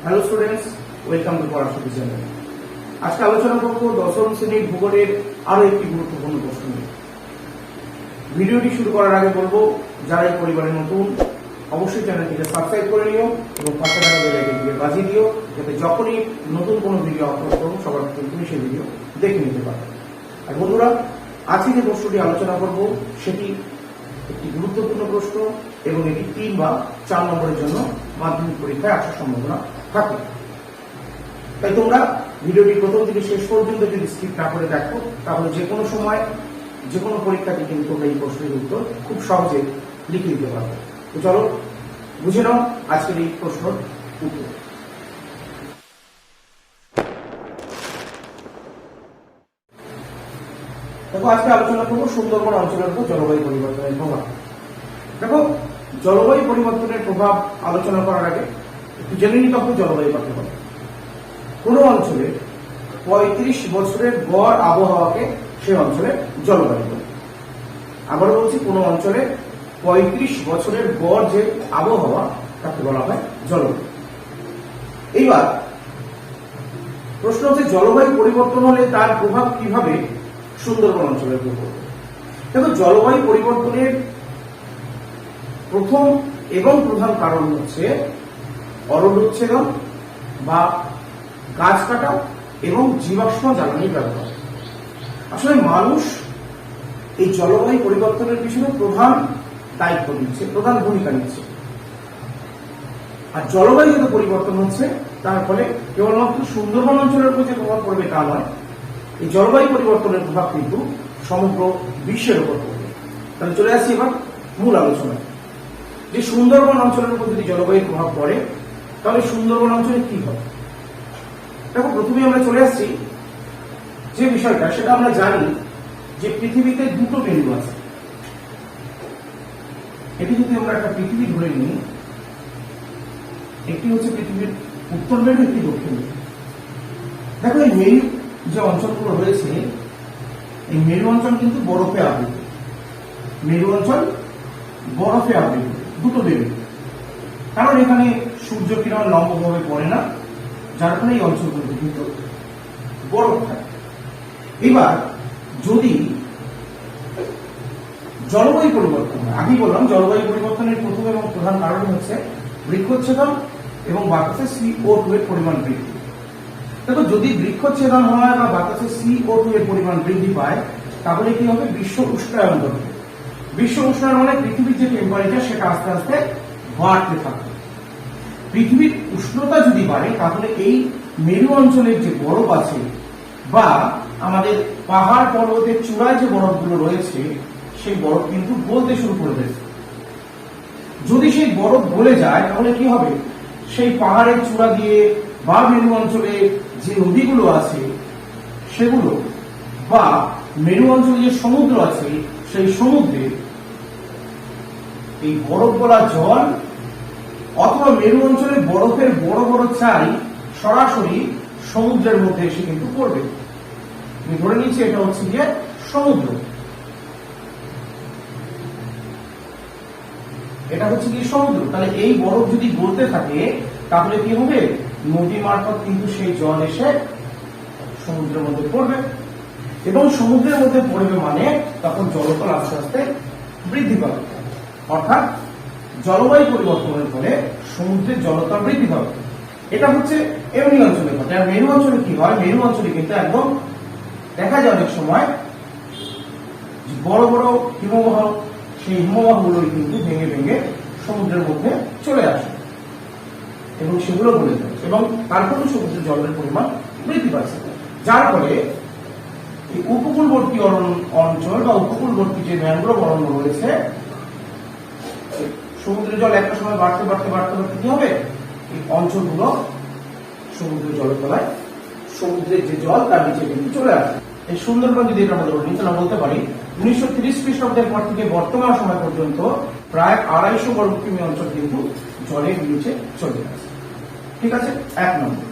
Hello students, welcome to পড়াশোনা channel. আজকে আলোচনা করব দশম শ্রেণীর ভূগোলের আরো একটি গুরুত্বপূর্ণ প্রশ্ন নিয়ে। ভিডিওটি শুরু করার আগে বলবো, যারা এই পরিবারে নতুন অবশ্যই চ্যানেলটিকে সাবস্ক্রাইব করে নিও এবং পাশে থাকা বেল আইকনটিকে বাজিয়ে দিও, যাতে যখনই নতুন কোনো ভিডিও আপলোড করবো সবার প্রথমে তুমি সেই ভিডিও দেখে নিতে পারো। আর বন্ধুরা, আজকে যে প্রশ্নটি আলোচনা করব সেটি একটি গুরুত্বপূর্ণ প্রশ্ন এবং এটি 3 বা 4 নম্বরের জন্য মাধ্যমিক পরীক্ষায় আসার সম্ভাবনা থাকে। তাই তোমরা ভিডিওটি প্রথম থেকে শেষ পর্যন্ত যদি স্কিপ না করে দেখো, তাহলে যে কোনো সময় যে কোনো পরীক্ষাতে কিন্তু তোমরা এই প্রশ্নের উত্তর খুব সহজে লিখে দিতে পারবে। তো চলো বুঝে নাও আজকের এই প্রশ্নের উত্তর। দেখো, আজকে আলোচনা করবো সুন্দরবন অঞ্চলের উপর জলবায়ু পরিবর্তনের প্রভাব। দেখো, জলবায়ু পরিবর্তনের প্রভাব আলোচনা করার আগে একটু জেনে নিতে হবে জলবায়ু কাকে বলে। কোন অঞ্চলে 35 বছরের গড় আবহাওয়াকে সে অঞ্চলে জলবায়ু বলে। আবার বলছি, কোন অঞ্চলে 35 বছরের গড় যে আবহাওয়া তাকে বলা হয় জলবায়ু। এইবার প্রশ্ন হচ্ছে, জলবায়ু পরিবর্তন হলে তার প্রভাব কিভাবে সুন্দরবন অঞ্চলের উপর পড়বে। দেখো, জলবায়ু পরিবর্তনের প্রথম এবং প্রধান কারণ হচ্ছে অরণ্যোচ্ছেদন বা গাছ কাটা এবং জীবাশ্ম জ্বালানির ব্যবহার। আসলে মানুষ এই জলবায়ু পরিবর্তনের পিছনে প্রধান দায়িত্ব নিচ্ছে, প্রধান ভূমিকা নিচ্ছে। আর জলবায়ু যত পরিবর্তন হচ্ছে তার ফলে কেবলমাত্র সুন্দরবন অঞ্চলের উপর যে প্রভাব পড়বে তা নয়, এই জলবায়ু পরিবর্তনের প্রভাব কিন্তু সমগ্র বিশ্বের উপর পড়বে। তাহলে চলে আসছি এবার মূল আলোচনায়, যে সুন্দরবন অঞ্চলের উপর যদি জলবায়ুর প্রভাব পড়ে তাহলে সুন্দরবন অঞ্চলে কি হবে। দেখো, প্রথমে আমরা চলে আসছি যে বিষয়টা, সেটা আমরা জানি যে পৃথিবীতে দুটো মেরু আছে। এটি যদি আমরা একটা পৃথিবী ধরে নিই, একটি হচ্ছে পৃথিবীর উত্তর মেরু, একটি দক্ষিণ মেরু। দেখো, এই মেরু যে অঞ্চলগুলো রয়েছে, এই মেরু অঞ্চল কিন্তু বরফে আবৃত। মেরু অঞ্চল বরফে আবৃত, দুটো মেরু। কারণ এখানে সূর্য কিরণ লম্বভাবে পড়ে না, যার ফলে এই অঞ্চলগুলোতে কিন্তু বরফ থাকে। এবার যদি জলবায়ু পরিবর্তন হয়, আগেই বললাম জলবায়ু পরিবর্তনের প্রথম এবং প্রধান কারণ হচ্ছে বৃক্ষচ্ছেদন এবং বাতাসে CO2 এর পরিমাণ বৃদ্ধি। দেখো, যদি বৃক্ষচ্ছেদন হয় বা বাতাসে CO2 এর পরিমাণ বৃদ্ধি পায়, তাহলে কি হবে, বিশ্ব উষ্ণায়ন ঘটবে। বিশ্ব উষ্ণায়ন মানে পৃথিবীর যে টেম্পারেচার সেটা আস্তে আস্তে বাড়তে থাকবে। পৃথিবীর উষ্ণতা যদি বাড়ে, তাহলে এই মেরু অঞ্চলের যে বরফ আছে বা আমাদের পাহাড় পর্বতের চূড়ায় যে বরফগুলো রয়েছে, সেই বরফ কিন্তু গলতে শুরু করবে। যদি সেই বরফ গলে যায়, তাহলে কি হবে, সেই পাহাড়ের চূড়া দিয়ে বা মেরু অঞ্চলে যে নদীগুলো আছে সেগুলো বা মেরু অঞ্চলে যে সমুদ্র আছে, সেই সমুদ্রে এই বরফ গলা জল অথবা মেরু অঞ্চলে বরফের বড় বড় চাই সরাসরি সমুদ্রের মধ্যে এসে কিন্তু পড়বে। আমি ধরে নিচ্ছি এটা হচ্ছে গিয়ে সমুদ্র, এটা হচ্ছে কি সমুদ্র। তাহলে এই বরফ যদি গলতে থাকে, তাহলে কি হবে, নদী মারফত কিন্তু সেই জল এসে সমুদ্রের মধ্যে পড়বে এবং সমুদ্রের মধ্যে পড়বে মানে তখন জলতল আস্তে আস্তে বৃদ্ধি পাবে। অর্থাৎ জলবায়ু পরিবর্তনের ফলে সমুদ্রের জলতল বৃদ্ধি পাবে। এটা হচ্ছে এমনি অঞ্চলের কথা। আর মেরু অঞ্চলে কি হয়, মেরু অঞ্চলে কিন্তু একদম দেখা যায় অনেক সময় বড় বড় হিমবাহ, সেই হিমবাহগুলোই কিন্তু ভেঙে ভেঙে সমুদ্রের মধ্যে চলে আসে এবং সেগুলো গলে যায় এবং তারপরে সমুদ্রের জলের পরিমাণ বৃদ্ধি পাচ্ছে, যার ফলে এই উপকূলবর্তী অঞ্চল বা উপকূলবর্তী যে ম্যানগ্রোভ অরণ্য রয়েছে, সমুদ্রের জল একটা সময় বাড়তে বাড়তে বাড়তে বাড়তে কি হবে, এই অঞ্চলগুলো সমুদ্রের জলের তলায়, সমুদ্রের যে জল তার নিচে কিন্তু চলে আসে। এই সুন্দরবন যদি এটা আমরা ধরে নিই, তাহলে বলতে পারি 1930 খ্রিস্টাব্দের পর থেকে বর্তমান সময় পর্যন্ত প্রায় 250 বর্গ কিমি অঞ্চল কিন্তু জলের নিচে চলে গেছে। ঠিক আছে, 1 নম্বর।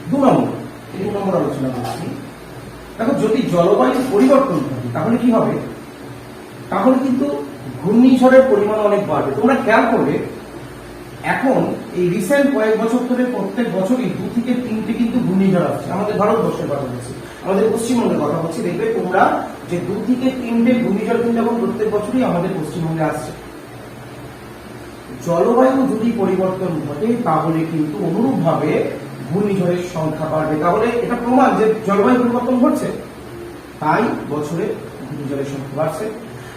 2 নম্বর, এই 2 নম্বর আলোচনা করছি। দেখো, যদি জলবায়ু পরিবর্তন থাকে তাহলে কি হবে, তাহলে কিন্তু ঘূর্ণিঝড়ের পরিমাণ অনেক বাড়বে। তোমরা খেয়াল করবে এখন এই রিসেন্ট কয়েক বছর ধরে প্রত্যেক বছরই 2 থেকে 3টে কিন্তু ঘূর্ণিঝড় আসছে। আমাদের ভারতবর্ষের কথা বলছি, আমাদের পশ্চিমবঙ্গের কথা বলছি। দেখবে তোমরা যে 2 থেকে 3টে ঘূর্ণিঝড় কিন্তু এখন প্রত্যেক বছরই আমাদের পশ্চিমবঙ্গে আসছে। জলবায়ু যদি পরিবর্তন ঘটে তাহলে কিন্তু অনুরূপভাবে ঘূর্ণিঝড়ের সংখ্যা বাড়বে। তাহলে এটা প্রমাণ যে জলবায়ু পরিবর্তন ঘটছে, তাই বছরে ঘূর্ণিঝড়ের সংখ্যা বাড়ছে।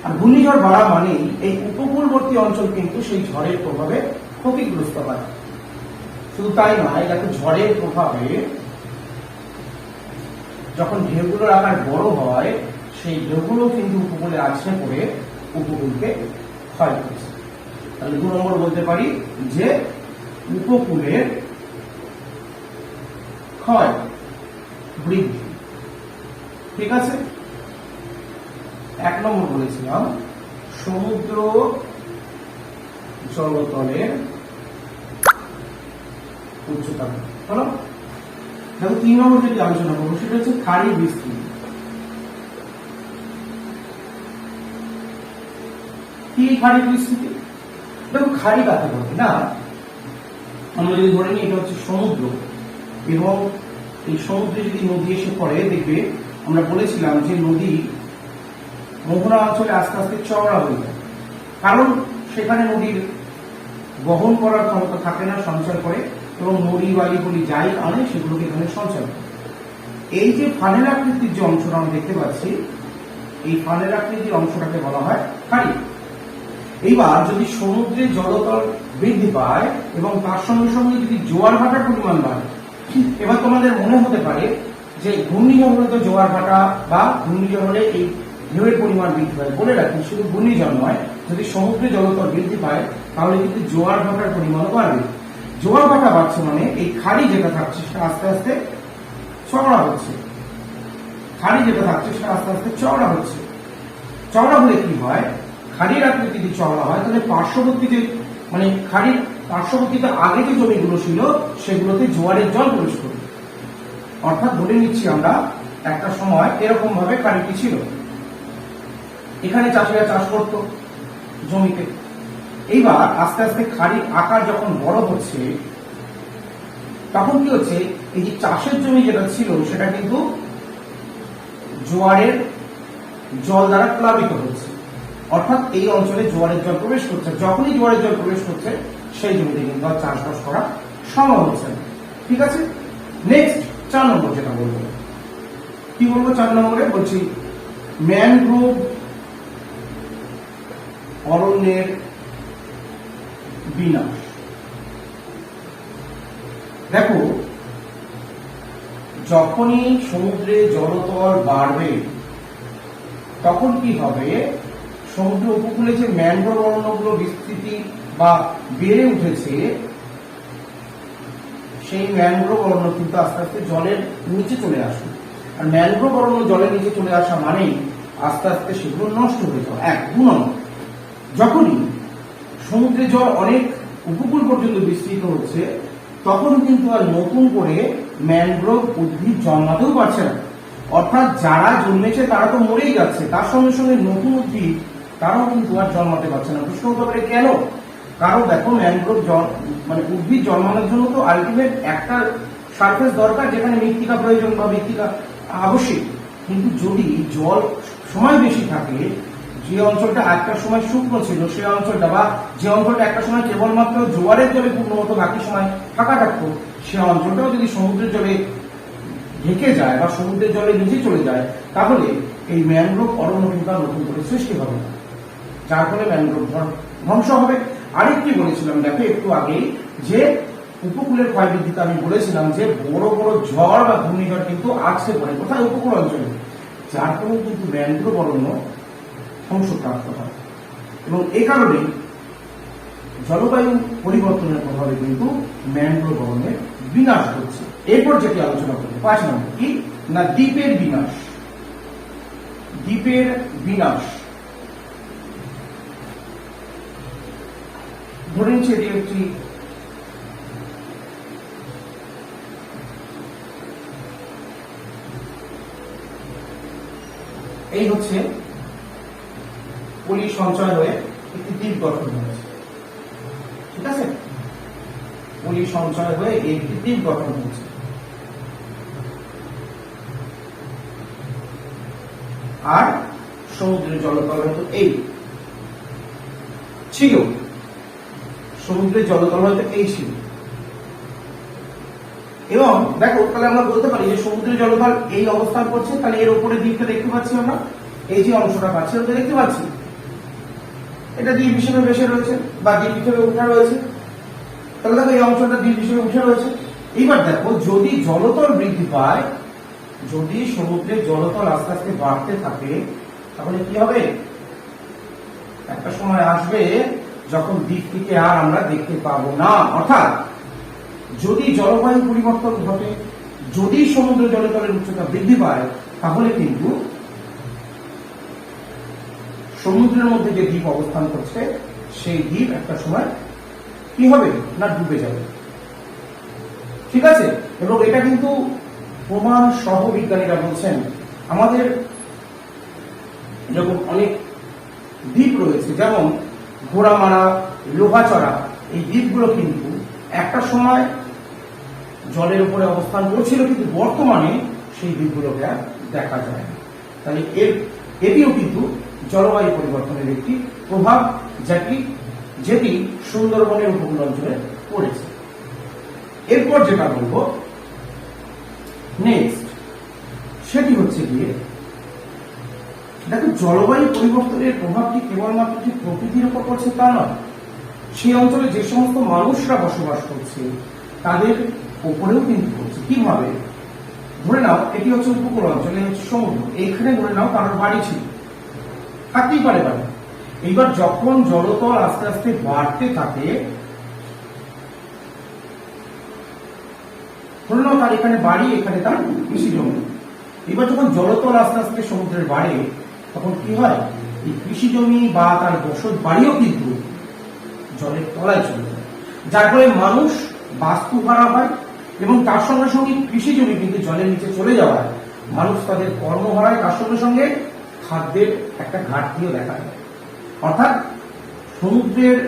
আর ঘূর্ণিঝড় বাড়া মানেই এই উপকূলবর্তী অঞ্চল কিন্তু সেই ঝড়ের প্রভাবে ক্ষতিগ্রস্ত হয়। শুধু তাই নয়, দেখো ঝড়ের প্রভাবে যখন ঢেউগুলোর আকার বড় হয়, সেই ঢেউগুলো কিন্তু উপকূলে আছড়ে পড়ে উপকূলকে ক্ষয় করছে। তাহলে 2 নম্বর বলতে পারি যে উপকূলের ক্ষয় বৃদ্ধি। ঠিক আছে। 1 নম্বর বলেছিলাম সমুদ্র জলতলের উচ্চতা। হলো। দেখো 3 নম্বর যেটি আলোচনা করবো সেটা হচ্ছে খাড়ি বিস্তৃতি। কি খাড়ি বিস্তৃতি? দেখো খাড়ি কাকে বলে না, আমরা যদি ধরে নিই এটা হচ্ছে সমুদ্র, এবং এই সমুদ্রে যদি নদী এসে পড়ে, দেখবে আমরা বলেছিলাম যে নদী মোহনা অঞ্চলে আস্তে আস্তে চওড়া হয়ে যায়, কারণ সেখানে নদীর বহন করার ক্ষমতা থাকে না, সঞ্চয় করে, এবং নদী বালিগুলি যাই আনে সেগুলোকে এখানে সঞ্চয় করে। এই যে ফানেল আকৃতির যে অংশটা আমরা দেখতে পাচ্ছি, এই ফানেল আকৃতির অংশটাকে বলা হয় খাড়ি। এইবার যদি সমুদ্রে জলতল বৃদ্ধি পায় এবং তার সঙ্গে সঙ্গে যদি জোয়ার ভাটার পরিমাণ বাড়ে, এবার তোমাদের মনে হতে পারে যে ঘূর্ণিঝড় হলে তো জোয়ার ভাটা বা ঘূর্ণিঝড় হলে এই ঢেউয়ের পরিমাণ বৃদ্ধি পায়। বলে রাখি, শুধু ঘূর্ণিঝড় নয়, যদি সমুদ্রে জলতল বৃদ্ধি পায় তাহলে কিন্তু জোয়ার ভাটার পরিমাণও বাড়বে। জোয়ার ভাটা বাড়ছে মানে এই খাড়ি যেটা থাকছে সেটা আস্তে আস্তে চওড়া হচ্ছে। খাড়ি যেটা থাকছে সেটা আস্তে আস্তে চওড়া হচ্ছে। চওড়া হলে কি হয়, খাড়ির আকৃতি যদি চওড়া হয় তাহলে পার্শ্ববর্তী যে মানে খাড়ির পার্শ্ববর্তীতে আগে যে জমিগুলো ছিল সেগুলোতে জোয়ারের জল প্রবেশ করবে। অর্থাৎ ধরে নিচ্ছি আমরা একটা সময় এরকম ভাবে খাড়িটি ছিল, এখানে চাষিরা চাষ করত জমিতে। এইবার আস্তে আস্তে খাড়ির আকার যখন বড় হচ্ছে, তখন কি হচ্ছে, এই যে চাষের জমি যেটা ছিল সেটা কিন্তু জোয়ারের জল দ্বারা প্লাবিত হচ্ছে। অর্থাৎ এই অঞ্চলে জোয়ারের জল প্রবেশ করছে। যখনই জোয়ারের জল প্রবেশ করছে সেই জমিতে কিন্তু আর চাষবাস করা সম্ভব হচ্ছে না। ঠিক আছে। নেক্সট 4 নম্বর যেটা বলবো, কি বলবো 4 নম্বরে বলছি ম্যানগ্রোভ অরণ্যের বিনাশ। দেখো, যখনই সমুদ্রে জলতল বাড়বে তখন কি হবে, সমুদ্র উপকূলে যে ম্যানগ্রোভ অরণ্যগুলো বিস্তৃতি বা বেড়ে উঠেছে, সেই ম্যানগ্রোভ অরণ্য কিন্তু আস্তে আস্তে জলের নিচে চলে আসবে। আর ম্যানগ্রোভ অরণ্য জলের নিচে চলে আসা মানেই আস্তে আস্তে সেগুলো নষ্ট হয়ে যাওয়া। 2 নম্বর, যখনই সমুদ্রে জল অনেক উপকূল পর্যন্ত বিস্তৃত হচ্ছে তখন কিন্তু আর নতুন করে ম্যানগ্রোভ উদ্ভিদ জন্মাতেও পারছে না। অর্থাৎ যারা জন্মেছে তারা তো মরেই যাচ্ছে, তার সঙ্গে সঙ্গে নতুন উদ্ভিদ তারাও কিন্তু আর জন্মাতে পারছে না। প্রশ্ন হতে পারে কেন? কারণ দেখো, ম্যানগ্রোভ মানে উদ্ভিদ জন্মানোর জন্য তো আলটিমেট একটা সারফেস দরকার যেখানে মৃত্তিকা প্রয়োজন বা মৃত্তিকা আবশ্যিক। কিন্তু যদি জল সময় বেশি থাকে, যে অঞ্চলটা একটা সময় শুকনো ছিল সেই অঞ্চলটা, বা যে অঞ্চলটা একটা সময় কেবলমাত্র জোয়ারের জলে পূর্ণ হতো, বাকি সময় ফাঁকা থাকতো, সে অঞ্চলটাও যদি সমুদ্রের জলে ঢেকে যায় বা সমুদ্রের জলে নিচে চলে যায়, তাহলে এই ম্যানগ্রোভ অরণ্য কিন্তু নতুন করে সৃষ্টি হবে না, যার ফলে ম্যানগ্রোভ ধ্বংস হবে। আরেকটি বলেছিলাম দেখো একটু আগেই, যে উপকূলের ক্ষয় বৃদ্ধিতে আমি বলেছিলাম যে বড় বড় ঝড় বা ঘূর্ণিঝড় কিন্তু আসতে পারে কোথায়, উপকূল অঞ্চলে, যার ফলে কিন্তু ম্যানগ্রোভ অরণ্য ধ্বংসপ্রাপ্ত হয়। এবং এই কারণেই জলবায়ু পরিবর্তনের প্রভাবে কিন্তু ম্যানগ্রোভ অরণ্যের বিনাশ হচ্ছে। এরপর যেটি আলোচনা করবো 5 নম্বর, কি না দ্বীপের বিনাশ। দ্বীপের বিনাশ, ধরে নিচ্ছে এটি একটি এই হচ্ছে পলি সঞ্চয় হয়ে একটি দ্বীপ গঠন হয়েছে। ঠিক আছে। পলি সঞ্চয় হয়ে একটি দ্বীপ গঠন হচ্ছে। আর সমুদ্রের জলতল হয়তো এই ছিল, সমুদ্রের জলতল হয়তো এই ছিল। এবং দেখো তাহলে আমরা বলতে পারি যে সমুদ্রের জলতল এই অবস্থান করছে, তাহলে এর উপরে দ্বীপটা দেখতে পাচ্ছি আমরা, এই যে অংশটা পাচ্ছি ওটা দেখতে পাচ্ছি, এটা দ্বীপ হিসেবে ভেসে রয়েছে বা দ্বীপ হিসেবে উঠা রয়েছে। তাহলে দেখো এই অংশটা দ্বীপ হিসেবে উঠে রয়েছে। এইবার দেখো যদি জলতল বৃদ্ধি পায়, যদি সমুদ্রের জলতল আস্তে আস্তে বাড়তে থাকে, তাহলে কি হবে? একটা সময় আসবে যখন দ্বীপটিকে আর আমরা দেখতে পাবো না। অর্থাৎ যদি জলবায়ু পরিবর্তন ঘটে, যদি সমুদ্র জলতলের উচ্চতা বৃদ্ধি পায়, তাহলে কিন্তু সমুদ্রের মধ্যে যে দ্বীপ অবস্থান করছে সেই দ্বীপ একটা সময় কি হবে না ডুবে যাবে। ঠিক আছে? এবং এটা কিন্তু প্রমাণ সহ বিজ্ঞানীরা বলছেন। আমাদের যখন অনেক দ্বীপ রয়েছে, যেমন ঘোড়ামারা, লোহাচড়া, এই দ্বীপগুলো কিন্তু একটা সময় জলের উপরে অবস্থান করছিল, কিন্তু বর্তমানে সেই দ্বীপগুলোকে আর দেখা যায় না। তাহলে এটিও কিন্তু জলবায়ু পরিবর্তনের একটি প্রভাব, যেটি সুন্দরবনের উপকূল অঞ্চলে পড়েছে। এরপর যেটা বলবো নেক্সট, সেটি হচ্ছে গিয়ে দেখো জলবায়ু পরিবর্তনের প্রভাবটি কেবলমাত্র যে প্রকৃতির উপর পড়ছে তা নয়, সেই অঞ্চলে যে সমস্ত মানুষরা বসবাস করছে তাদের উপরেও কিন্তু পড়ছে। কিভাবে? ধরে নাও এটি হচ্ছে উপকূল অঞ্চল, হচ্ছে সমুদ্র, এইখানে ধরে নাও কারোর বাড়ি ছিল, থাকতেই পারে বাড়ি। এইবার যখন জলতল আস্তে আস্তে বাড়তে থাকে, ধরে নাও তার এখানে বাড়ি, এখানে তার কৃষি জমি। এবার যখন জলতল আস্তে আস্তে সমুদ্রের বাড়ে, তখন কি হয়? এই কৃষি জমি বা তার বসত বাড়িও কিন্তু জলের তলায় চলে যায়, যার ফলে মানুষ বাস্তু হারা হয় এবং তার সঙ্গে সঙ্গে কৃষি জমি কিন্তু জলের নিচে চলে যাওয়ায় মানুষ তাদের কর্ম হারায়, তার সঙ্গে সঙ্গে খাদ্যের একটা ঘাটতিও দেখা যায়। অর্থাৎ সমুদ্রের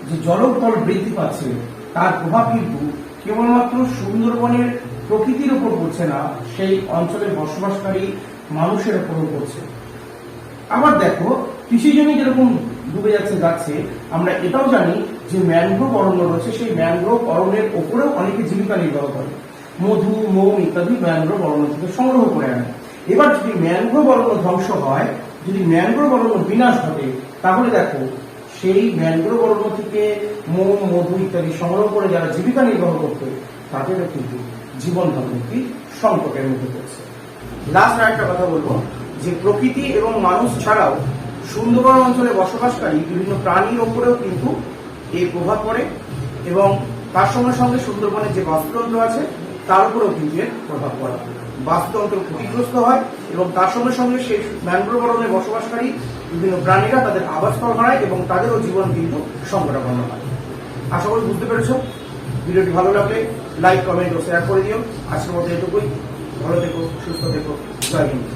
যে জলতল বৃদ্ধি পাচ্ছে তার প্রভাব কিন্তু কেবলমাত্র সুন্দরবনের প্রকৃতির উপর পড়ছে না, সেই অঞ্চলে বসবাসকারী মানুষের উপরও পড়ছে। আবার দেখো কৃষি জমি যেরকম ডুবে যাচ্ছে, আমরা এটাও জানি যে ম্যানগ্রোভ অরণ্য রয়েছে, সেই ম্যানগ্রোভ অরণ্যের উপরেও অনেকে জীবিকা নির্বাহ করে, মধু, মোম ইত্যাদি ম্যানগ্রোভ অরণ্য থেকে সংগ্রহ করে আনে। এবার যদি ম্যানগ্রোভ অরণ্য ধ্বংস হয়, যদি ম্যানগ্রোভ অরণ্য বিনাশ ঘটে, তাহলে দেখো সেই ম্যানগ্রোভ অরণ্য থেকে মোম, মধু ইত্যাদি সংগ্রহ করে যারা জীবিকা নির্বাহ করতে, তাদেরও কিন্তু জীবন ধারণ একটি সংকটের মধ্যে পড়ছে। লাস্ট আর একটা কথা বলবো যে প্রকৃতি এবং মানুষ ছাড়াও সুন্দরবন অঞ্চলে বসবাসকারী বিভিন্ন প্রাণীর ওপরেও কিন্তু এই প্রভাব পড়ে এবং তার সঙ্গে সঙ্গে সুন্দরবনের যে বাস্তুতন্ত্র আছে তার উপরেও কিন্তু এর প্রভাব পড়ে। বাস্তুতন্ত্র ক্ষতিগ্রস্ত হয় এবং তার সঙ্গে সঙ্গে সেই ম্যানগ্রোভ অরণ্যে বসবাসকারী বিভিন্ন প্রাণীরা তাদের আবাসস্থল হারায় এবং তাদেরও জীবন কিন্তু সংকটাপন্ন হয়। আশা করি বুঝতে পেরেছ। ভিডিওটি ভালো লাগলে লাইক, কমেন্ট ও শেয়ার করে দিও। আজকের মধ্যে এটুকুই। ভালো থেকো, সুস্থ থেকো। জয় হিন্দ।